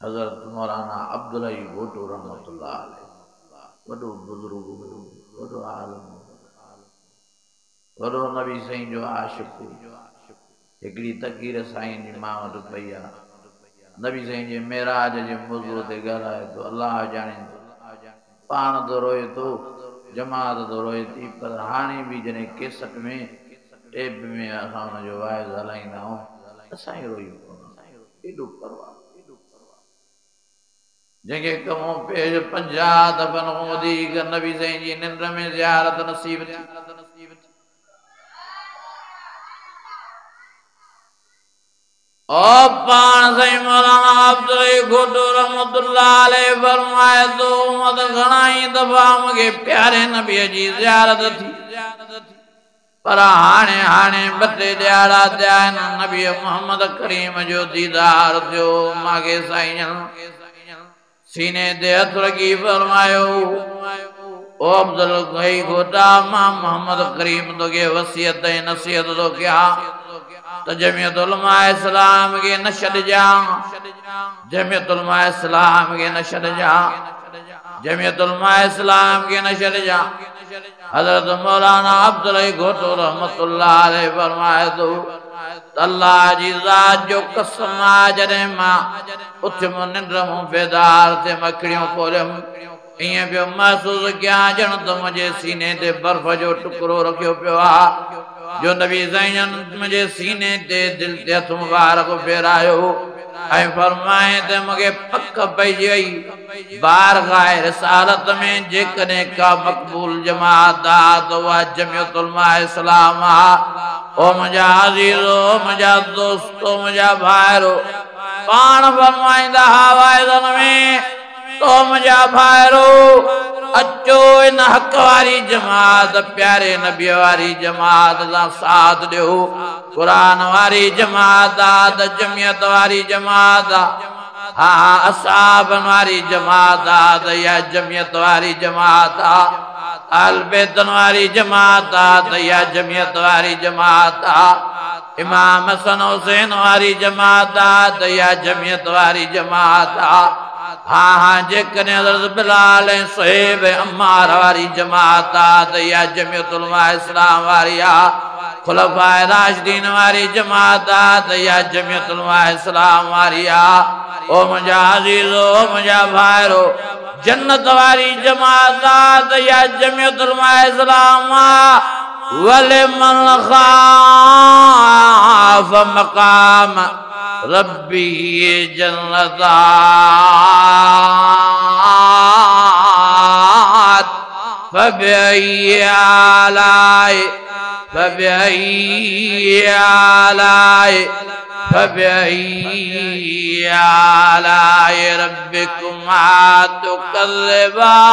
हज़रत मौलाना अब्दुल्ला भुट्टो रहमतुल्लाह अलैह वॾो बुज़ुर्ग वॾो आलिम वॾो नबी साईं जो आशिक़ हिकिड़ी तक़ीर साईं जी मां वटि पई आहे नबी साईं जे मेराज जे मौज़ूअ ते ॻाल्हाए थो अल्लाह ॼाणे थो पाण तो रोए थो जमात तो रोए थी पर हाणे बि जॾहिं केसट में टेप में असां हुनजो वाइज़ हलाईंदा आहियूं असां ई रोयूं कोन एॾो परवाह जंहिंखे कमो पेज 50 दफ़न खां वधीक नबी साईं जी निंड में ज़ियारत नसीब थी और पाण साईं मौलाना अब्दुल्ला भुट्टो रहमतुल्लाह अलैह फरमाए तो मत घणाई दफ़ा मूंखे प्यारे नबीअ जी ज़ियारत थी पर हाणे हाणे ॿ टे ॾियारा थिया आहिनि नबी मोहम्मद करीम जो दीदार थियो मांखे साईं सीने ते हथ रखी फरमायो ओ अब्दुल गई घोटा मां मोहम्मद करीम तोखे वसियत ऐं नसीहत थो कयां त जमियत उलमा इस्लाम खे न छॾिजां जमियत उलमा इस्लाम खे न छॾिजां जमियत उलमा इस्लाम खे न छॾिजां हज़रत मौलाना अब्दुल्ला घोटो रहमतुल्लाह अलैह फरमाए थो अल्लाह जी ज़ात जो कसम आहे जॾहिं मां उथियुमि निंड मूं बेदार ते मखड़ियूं खोलियुमि ईअं पियो महसूस कयां ॼण त मुंहिंजे सीने ते बर्फ़ जो टुकड़ो रखियो पियो आहे जो नबी साईं मुंहिंजे सीने ते दिलि ते हथ मुबारक फेरायो ऐं फरमाए त मूंखे पक पइजी वई बारगाह रिसालत में जेकॾहिं का मक़बूल जमात आहे त उहा जमियत उलमा इस्लाम आहे ओ मुंहिंजा अज़ीज़ो मुंहिंजा दोस्तो मुंहिंजा भाइरो पाण फरमाईंदा हा वाइदन में तो मुंहिंजा भाइरो अचो इन हक़ वारी जमात प्यारे नबी वारी जमात सां साथ ॾियो क़ुरान वारी जमात आहे त जमियत वारी जमात आहे हा असहाबन वारी जमात आहे त इहा जमियत वारी जमात आहे अहल बैतन वारी जमात आहे त इहा जमियत वारी जमात आहे इमाम हसन हुसैन वारी जमात आहे त इहा जमियत वारी जमात आहे हाँ हाँ जेकॾहिं हज़रत बिलाल ऐं सुहैब ऐं अम्मार वारी जमात आहे त इहा जमियत उलमा इस्लाम वारी आहे खुलफाए राशिदीन वारी जमात आहे त इहा जमियत उलमा इस्लाम वारी आहे ओ मुंहिंजा अज़ीज़ो मुंहिंजा भाइरो जन्नत वारी जमात आहे त इहा जमियत उलमा इस्लाम आहे वलिमन ख़ाफ़ मक़ाम रब्बी जन्नतात फबिअय्यि आलाए रब्बिकुमा तुकज़्ज़िबान